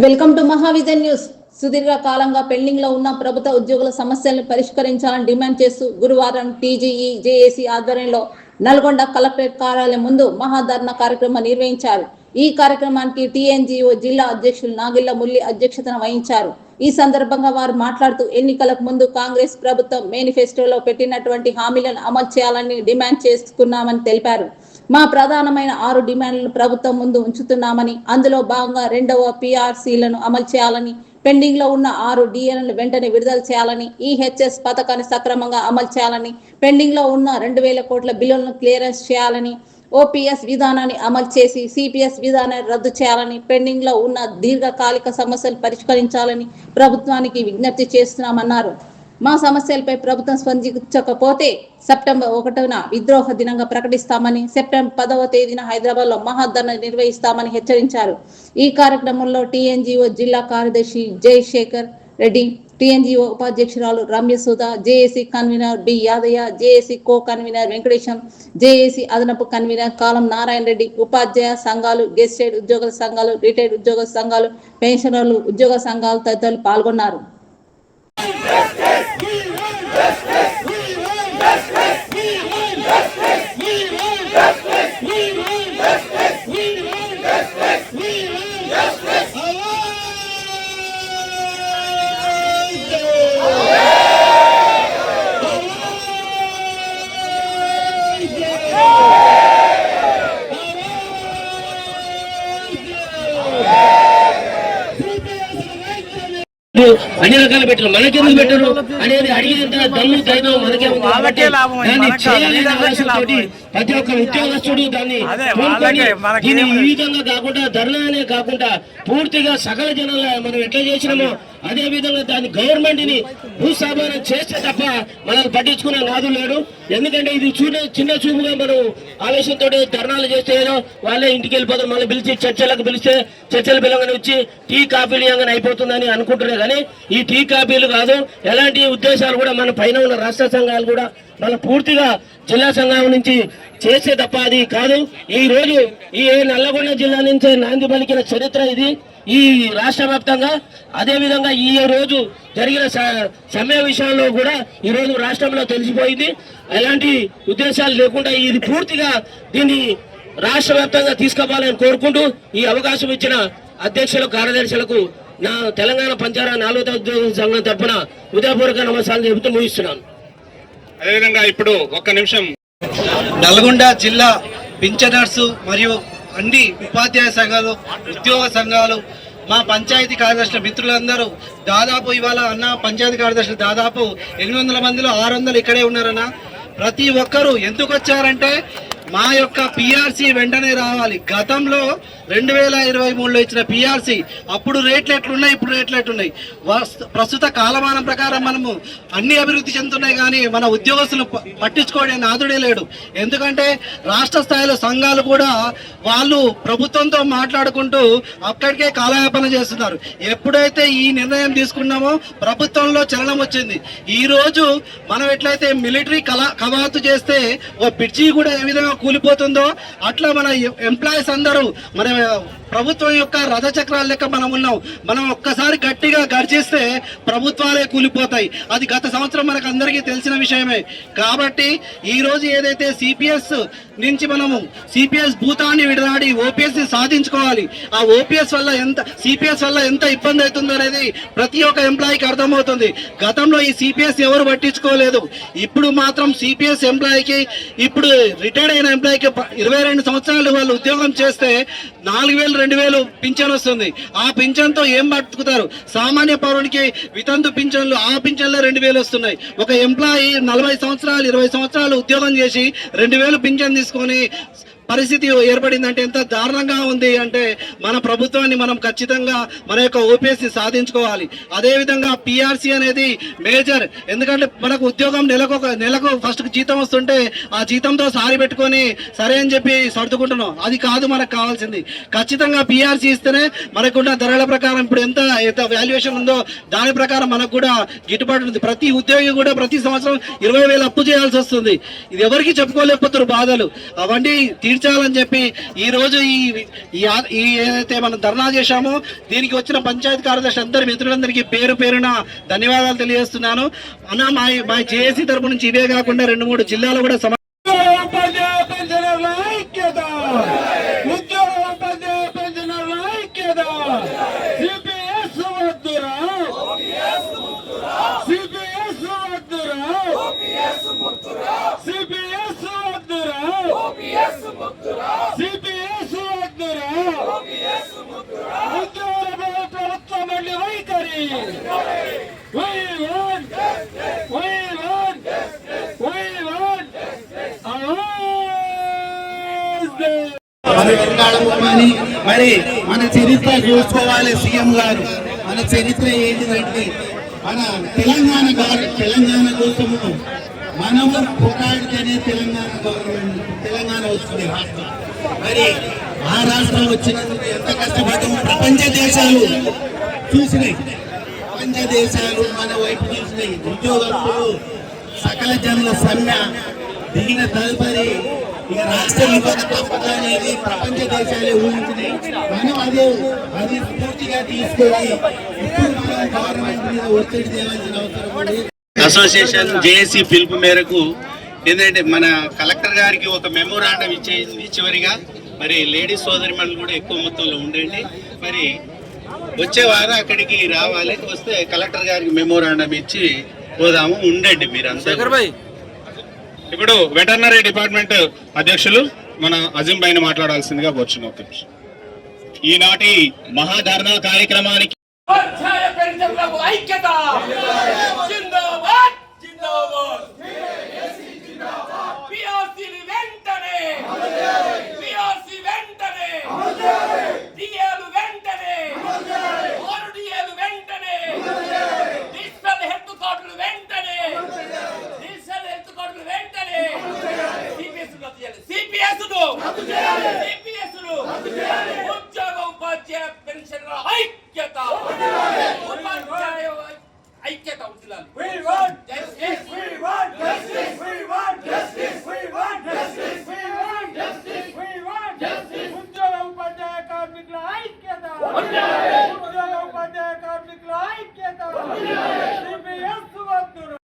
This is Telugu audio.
Welcome to మహావిజన్ news. సుదీర్ఘ కాలంగా పెండింగ్ లో ఉన్న ప్రభుత్వ ఉద్యోగుల సమస్యలను పరిష్కరించాలని డిమాండ్ చేస్తూ గురువారం టీజీఈ జేఏసీ ఆధ్వర్యంలో నల్గొండ కలెక్టరేట్ కార్యాలయం ముందు మహాధర్నా కార్యక్రమం నిర్వహించారు. ఈ కార్యక్రమానికి టీఎన్జీఓ జిల్లా అధ్యక్షులు నాగిళ్ల మురళి అధ్యక్షతన వహించారు. ఈ సందర్భంగా వారు మాట్లాడుతూ ఎన్నికలకు ముందు కాంగ్రెస్ ప్రభుత్వం మేనిఫెస్టోలో పెట్టినటువంటి హామీలను అమలు చేయాలని డిమాండ్ చేసుకున్నామని తెలిపారు. మా ప్రధానమైన 6 డిమాండ్లను ప్రభుత్వం ముందు ఉంచుతున్నామని, అందులో భాగంగా 2వ PRCలను అమలు చేయాలని, పెండింగ్ లో ఉన్న 6 DNలను వెంటనే విడుదల చేయాలని, EHS పథకాన్ని సక్రమంగా అమలు చేయాలని, పెండింగ్ లో ఉన్న 2000 కోట్ల బిల్లులను క్లియరెన్స్ చేయాలని, OPS విధానాన్ని అమలు చేసి CPS విధానాన్ని రద్దు చేయాలని, పెండింగ్ లో ఉన్న దీర్ఘకాలిక సమస్యలు పరిష్కరించాలని ప్రభుత్వానికి విజ్ఞప్తి చేస్తున్నామన్నారు. మా సమస్యలపై ప్రభుత్వం స్పందించకపోతే సెప్టెంబర్ 1న విద్రోహ దినంగా ప్రకటిస్తామని, సెప్టెంబర్ 10వ తేదీన హైదరాబాద్ లో మహాధర్నా నిర్వహిస్తామని హెచ్చరించారు. ఈ కార్యక్రమంలో టీఎన్జీఓ జిల్లా కార్యదర్శి జయశేఖర్ రెడ్డి, టీఎన్జీఓ ఉపాధ్యక్షురాలు Ramyasudha, JAC convener B Yadaiah, JAC co convener Venkatesham, JAC అదనపు కన్వీనర్ కాలం నారాయణ రెడ్డి, ఉపాధ్యాయ సంఘాలు, గెస్టెడ్ ఉద్యోగుల సంఘాలు, రిటైర్డ్ ఉద్యోగ సంఘాలు, పెన్షనర్లు ఉద్యోగ సంఘాలు తదితరులు పాల్గొన్నారు. అన్ని రకాలు పెట్టరు, మనకెందుకు పెట్టరు అనేది అడిగినంత దమ్ము ధైర్యం మనకే ఉంది. ప్రతి ఒక్క ఉద్యోగస్తుడు దాన్ని దీన్ని ఈ విధంగా కాకుండా ధర్నానే కాకుండా పూర్తిగా సకల జనాల మనం ఎట్లా చేసినామో అదే విధంగా దాన్ని గవర్నమెంట్ ని భూస్థాపనం చేస్తే తప్ప మనల్ని పట్టించుకునే నాదులు లేడు. ఎందుకంటే ఇది చిన్న చూపుగా మనం ఆవేశంతో ధర్నాలు చేస్తే ఏదో వాళ్ళే ఇంటికి వెళ్ళిపోతారు. మళ్ళీ పిలిచి చర్చలకు పిలిస్తే చర్చలు పిల్లగానే వచ్చి టీ కాఫీలు ఇవ్వగానే అయిపోతుందని అనుకుంటున్నారు. కానీ ఈ టీ కాఫీలు కాదు, ఎలాంటి ఉద్దేశాలు కూడా మన పైన ఉన్న రాష్ట్ర సంఘాలు కూడా మన పూర్తిగా జిల్లా సంఘం నుంచి చేసే తప్ప అది కాదు. ఈ రోజు ఈ నల్లగొండ జిల్లా నుంచే నాంది పలికిన చరిత్ర ఇది ఈ రాష్ట్ర వ్యాప్తంగా. అదే విధంగా ఈ రోజు జరిగిన సమ్మె విషయంలో కూడా ఈ రోజు రాష్ట్రంలో తెలిసిపోయింది. ఎలాంటి ఉద్దేశాలు లేకుండా ఇది పూర్తిగా దీన్ని రాష్ట్ర వ్యాప్తంగా తీసుకుపోవాలని కోరుకుంటూ ఈ అవకాశం ఇచ్చిన అధ్యక్షులు, కార్యదర్శులకు నా తెలంగాణ పంచారా 4వ ఉద్యోగ సంఘం తరఫున హృదయపూర్వక నమస్కారాలు చెబుతూ ముగిస్తున్నాను. అదేవిధంగా ఇప్పుడు ఒక్క నిమిషం, నల్గొండ జిల్లా పింఛనర్స్ మరియు అన్ని ఉపాధ్యాయ సంఘాలు, ఉద్యోగ సంఘాలు, మా పంచాయతీ కార్యదర్శుల మిత్రులందరూ దాదాపు ఇవాళ అన్న పంచాయతీ కార్యదర్శులు దాదాపు 800 మందిలో 600 ఇక్కడే ఉన్నారన్న. ప్రతి ఒక్కరూ ఎందుకు వచ్చారంటే మా యొక్క పిఆర్సీ వెంటనే రావాలి. గతంలో 2023లో ఇచ్చిన పిఆర్సీ అప్పుడు రేట్లు ఎట్లున్నాయి, ఇప్పుడు రేట్లు ఎట్లున్నాయి, ప్రస్తుత కాలమానం ప్రకారం మనము అన్ని అభివృద్ధి చెందుతున్నాయి కానీ మన ఉద్యోగస్తులు పట్టించుకోవడే నాదుడే లేడు. ఎందుకంటే రాష్ట్ర స్థాయిలో సంఘాలు కూడా వాళ్ళు ప్రభుత్వంతో మాట్లాడుకుంటూ అక్కడికే కాలయాపన చేస్తున్నారు. ఎప్పుడైతే ఈ నిర్ణయం తీసుకున్నామో ప్రభుత్వంలో చలనం వచ్చింది. ఈ రోజు మనం ఎట్లయితే మిలిటరీ కవాతు చేస్తే ఓ పిచ్చి కూడా ఏ విధంగా కూలిపోతుందో అట్లా మన ఎంప్లాయీస్ అందరూ మన ప్రభుత్వం యొక్క రథచక్రాల లెక్క మనం ఉన్నాం. మనం ఒక్కసారి గట్టిగా గర్జిస్తే ప్రభుత్వాలే కూలిపోతాయి. అది గత సంవత్సరం మనకు అందరికీ తెలిసిన విషయమే. కాబట్టి ఈ రోజు ఏదైతే సిపిఎస్ నుంచి మనము సిపిఎస్ భూతాన్ని విడనాడి ఓపీఎస్ సాధించుకోవాలి. ఆ ఓపీఎస్ వల్ల సిపిఎస్ వల్ల ఎంత ఇబ్బంది అవుతుందో అనేది ప్రతి ఒక్క ఎంప్లాయీకి అర్థమవుతుంది. గతంలో ఈ సిపిఎస్ ఎవరు పట్టించుకోలేదు. ఇప్పుడు మాత్రం సిపిఎస్ ఎంప్లాయీకి, ఇప్పుడు రిటైర్డ్ అయిన ఎంప్లాయీకి 22 సంవత్సరాలు వాళ్ళు ఉద్యోగం చేస్తే 4000 2000 పింఛన్ వస్తుంది. ఆ పింఛన్తో ఏం బతుకుతారు? సామాన్య పౌరునికి వితంతు పింఛన్లు, ఆ పింఛన్లో 2000 వస్తున్నాయి. ఒక ఎంప్లాయీ 40 సంవత్సరాలు 20 సంవత్సరాలు ఉద్యోగం చేసి 2000 పింఛన్ తీసుకొని పరిస్థితి ఏర్పడిందంటే ఎంత దారుణంగా ఉంది అంటే మన ప్రభుత్వాన్ని మనం ఖచ్చితంగా మన యొక్క ఓపీఎస్ని సాధించుకోవాలి. అదేవిధంగా పిఆర్సీ అనేది మేజర్. ఎందుకంటే మనకు ఉద్యోగం నెలకు ఫస్ట్ జీతం వస్తుంటే ఆ జీతంతో సారి పెట్టుకొని సరే అని చెప్పి సర్దుకుంటున్నాం. అది కాదు మనకు కావాల్సింది. ఖచ్చితంగా పిఆర్సీ ఇస్తేనే మనకున్న ధరల ప్రకారం ఇప్పుడు ఎంత వాల్యుయేషన్ ఉందో దాని ప్రకారం మనకు కూడా గిట్టుబాటు ఉంది. ప్రతి ఉద్యోగి కూడా ప్రతి సంవత్సరం 20,000 అప్పు చేయాల్సి వస్తుంది. ఇది ఎవరికి చెప్పుకోలేకపోతారు బాధలు. అవన్నీ తీర్చాలని చెప్పి ఈ రోజు ఈ ఏదైతే మనం ధర్నా చేశామో దీనికి వచ్చిన పంచాయతీ కార్యదర్శి అందరి మిత్రులందరికీ పేరు పేరున ధన్యవాదాలు తెలియజేస్తున్నాను. అన్న మా జేఏసీ తరపు నుంచి ఇవే కాకుండా 2-3 జిల్లాలు కూడా మరి మన చరిత్ర చూసుకోవాలి. సీఎం గారు మన చరిత్ర ఏంటిదంటే మన తెలంగాణ కోసము మనము పోరాడితేనే తెలంగాణ వచ్చింది రాష్ట్రం. మరి ఆ రాష్ట్రం వచ్చినందుకు ఎంత కష్టపడ్డాము ప్రపంచ దేశాలు చూసినాయి. ప్రపంచ దేశాలు మన వైపు చూసినాయి. ఉద్యోగస్తులు సకల జనుల సమ్మె దిగిన తదుపరి ఇక రాష్ట్ర విభజన తప్పదు అనేది ప్రపంచ దేశాలే ఊహించినాయి. మనం అది పూర్తిగా తీసుకొని ఇప్పుడు మనం గవర్నమెంట్ మీద ఒత్తిడి తేవాల్సిన అవసరం ఉంది. అసోసియేషన్ జేఏసీ పిలుపు మేరకు ఏంటంటే మన కలెక్టర్ గారికి ఒక మెమోరాండం ఇచ్చేది. చివరిగా మరి లేడీస్ సోదరిమణులు కూడా ఎక్కువ మొత్తంలో ఉండండి. మరి వచ్చే వారం అక్కడికి రావాలి. వస్తే కలెక్టర్ గారికి మెమోరాండం ఇచ్చి పోదాము. ఉండండి మీరంతా. ఇప్పుడు వెటర్నరీ డిపార్ట్మెంట్ అధ్యక్షులు మన అజీం భాయ్ని మాట్లాడాల్సిందిగా కోరుచున్నాం. ఈనాటి మహాధర్నా కార్యక్రమానికి ఉద్యోగ ఉపాధ్యాయ పెన్షన్ ఐక్యత